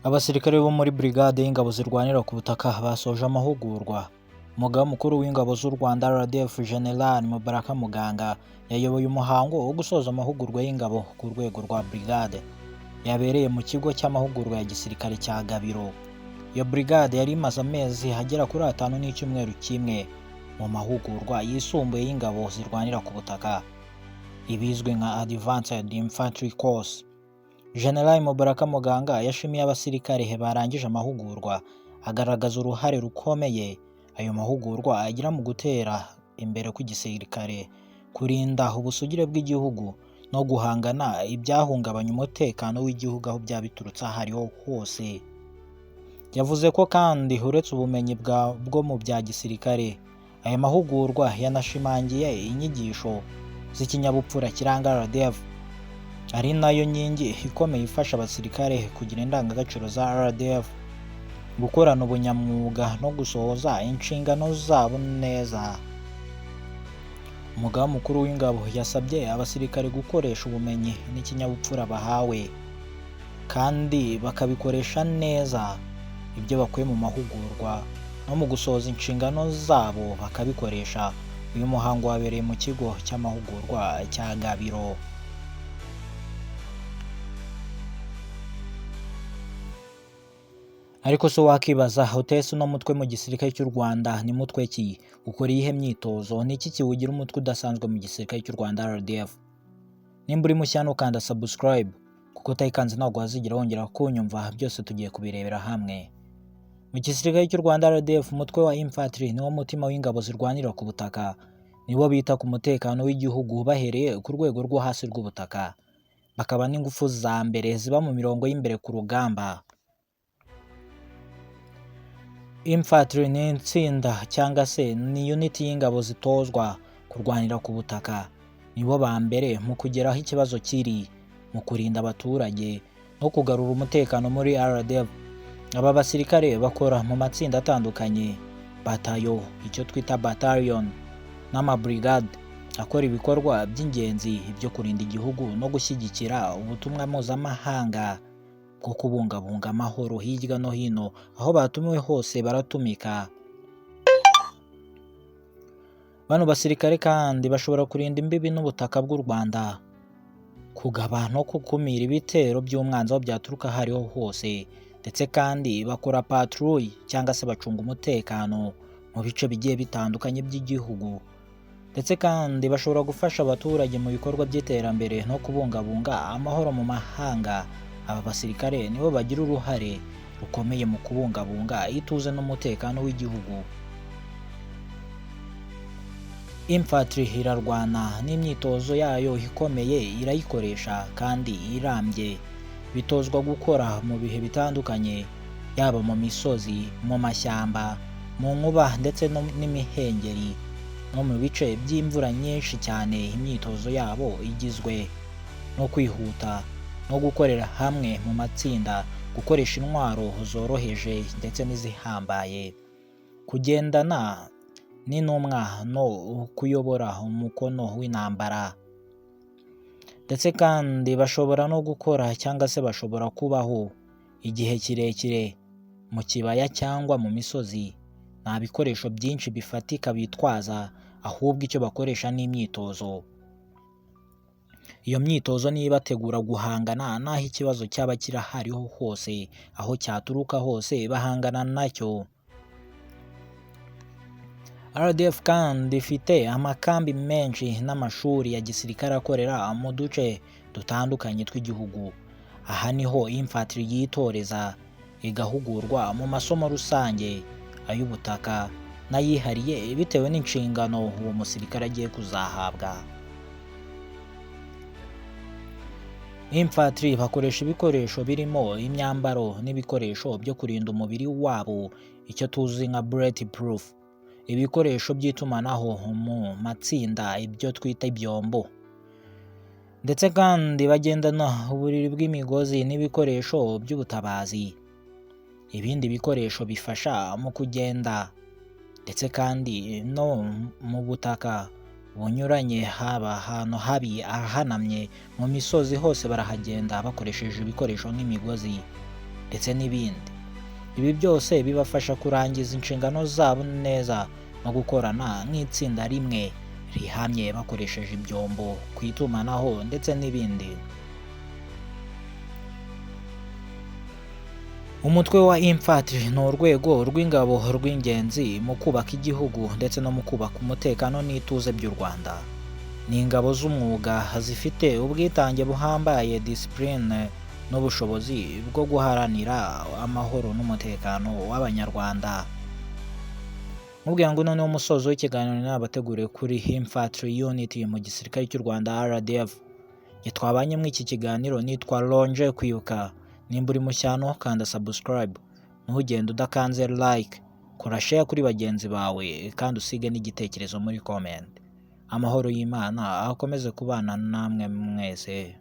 Abasirikare bo muri Brigade y'Ingabo zirwanira ku butaka basoje amahugurwa. Umugaba mukuru w'Ingabo z'u Rwanda RDF General Mubaraka Muganga yayoboye umuhango wo gusoza amahugurwa y'ingabo ku rwego rwa Brigade. Yabereye mu kigo cy'amahugurwa ya gisirikare cya Gabiro. Iyo Brigade yari imaze amezi agera kuri 5 n'icyumweru kimwe mu mahugurwa yisumbuye y'ingabo zirwanira ku butaka, ibizwi nka Advanced Infantry Course. General Mubaraka Muganga yashimiye abasirikare barangije amahugurwa, agaragaza uruhare rukomeye ayo mahugurwa agira mu gutera imbere kw'igisirikare, kurinda ubusugire bw'igihugu no guhangana ibyahungabanya umutekano w'igihugu aho byaba biturutse aho ariho hose. Yavuze ko kandi uretse ubumenyi bwo mu bya gisirikare, aya mahugurwa yanashimangiye inyigisho z'ikinyabupfura kiranga RDF, ari nayo nkingi ikomeye ifasha abasirikare kugira indangagaciro za RDF, gukorana ubunyamwuga no gusohoza inshingano zabo neza. Umugaba mukuru w'ingabo yasabye abasirikare gukoresha ubumenyi n'ikinyabupfura bahawe kandi bakabikoresha neza ibyo bakuye mu mahugurwa, no mu gusohoza inshingano zabo bakabikoresha. Uyu muhango wabereye mu kigo cy'amahugurwa cya Gabiro. Ariko so wakibaza utese uno mutwe mu gisirikare cy'u Rwanda ni mutwe ki? Ukora iyihe myitozo? Ni iki kiwugira umutwe udasanzwe mu gisirikare cy'u Rwanda RDF? Nimba uri mushya ukanda subscribe, kuko utayikanze ntabwo wazigera wongera kunyumva. Byose tugiye kubirebera hamwe. Mu gisirikare cy'u Rwanda RDF, umutwe wa infantry niwo mutima w'ingabo zirwanira ku butaka. Nibo bita ku mutekano w'igihugu bahereye ku rwego rwo hasi rw'ubutaka, bakaba n'ingufu za mbere ziba mu mirongo y'imbere ku rugamba. Infantry ni itsinda cyangwa se ni unit y'ingabo zitozwa kurwanira ku butaka. Nibo ba mbere mu kugeraho ikibazo kiri, mu kurinda abaturage no kugarura umutekano muri RDF. Aba basirikare bakora mu matsinda atandukanye, batayo, icyo twita battalion, n'amabrigade akora ibikorwa by'ingenzi byo kurinda igihugu no gushyigikira ubutumwa mpuzamahanga bwo kubungabunga amahoro hirya no hino. Aho batumiwe hose baratumika. Bano basirikare kandi bashobora kurinda imbibi n'ubutaka bw'u Rwanda, kugaba no gukumira ibitero by'umwanzi aho byaturuka aho ariho hose, ndetse kandi bakora patrouille cyangwa se bacunga umutekano mu bice bigiye bitandukanye by'igihugu, ndetse kandi bashobora gufasha abaturage mu bikorwa by'iterambere no kubungabunga amahoro mu mahanga. Aba basirikare nibo bagira uruhare rukomeye mu kubungabunga ituze n'umutekano w'igihugu. Infantry irarwana n'imyitozo yayo ikomeye irayikoresha kandi irambye. Bitozwa gukora mu bihe bitandukanye, yaba mu misozi, mu mashyamba, mu nkuba ndetse n'imihengeri, no mu bice by'imvura nyinshi cyane. Imyitozo yabo igizwe no kwihuta no gukorera hamwe mu matsinda, gukoresha intwaro zoroheje ndetse n'izihambaye, kugendana n'intumwa no kuyobora umukono w'intambara. Ndetse kandi bashobora no gukora cyangwa se bashobora kubaho igihe kirekire mu kibaya cyangwa mu misozi. Nta bikoresho byinshi bifatika bitwaza, ahubwo icyo bakoresha ni imyitozo. Iyo myitozo niyo ibategura guhangana n'aho ikibazo cyaba kirahariho hose, aho cyaturuka hose bahangana nacyo. RDF kandi ifite amakambi menshi n'amashuri ya gisirikare akorera mu duce dutandukanye tw'igihugu. Aha niho infantry yitoreza, igahugurwa mu masomo rusange, ay'ubutaka n'ayihariye bitewe n'inshingano uwo musirikare agiye kuzahabwa. Infantry bakoresha ibikoresho birimo imyambaro n'ibikoresho byo kurinda umubiri wabo, icyo tuzi nka bulletproof, ibikoresho by'itumanaho mu matsinda, ibyo twita ibyombo, ndetse kandi bagendana uburiri bw'imigozi n'ibikoresho by'ubutabazi. Ibindi bikoresho bifasha mu kugenda, ndetse kandi no mu butaka bunyuranye, haba ahantu habi, ahanamye, mu misozi hose barahagenda bakoresheje ibikoresho nk'imigozi. ndetse n'ibindi. Ibi byose bibafasha kurangiza inshingano zabo neza no gukorana nk'itsinda rimwe rihamye bakoresheje ibyombo ku itumanaho ndetse n'ibindi. Umutwe wa infantry ni urwego rw'ingabo rw'ingenzi mu kubaka igihugu ndetse no mu kubaka umutekano n'ituze by'u Rwanda. Ni ingabo z'umwuga zifite ubwitange buhambaye, discipline n'ubushobozi bwo guharanira amahoro n'umutekano w'Abanyarwanda. Mubwira ngo noneho umusozo w'ikiganiro nabateguriye kuri infantry unity mu gisirikare cy'u Rwanda RDF. Twabanye muri iki kiganiro nitwa Lonje Kwibuka. Nimba uri mushyano kanda subscribe, ntugende udakanze like, kora share kuri bagenzi bawe kandi usige n'igitekerezo muri comment. Amahoro y'Imana akomeze kubana namwe mwese.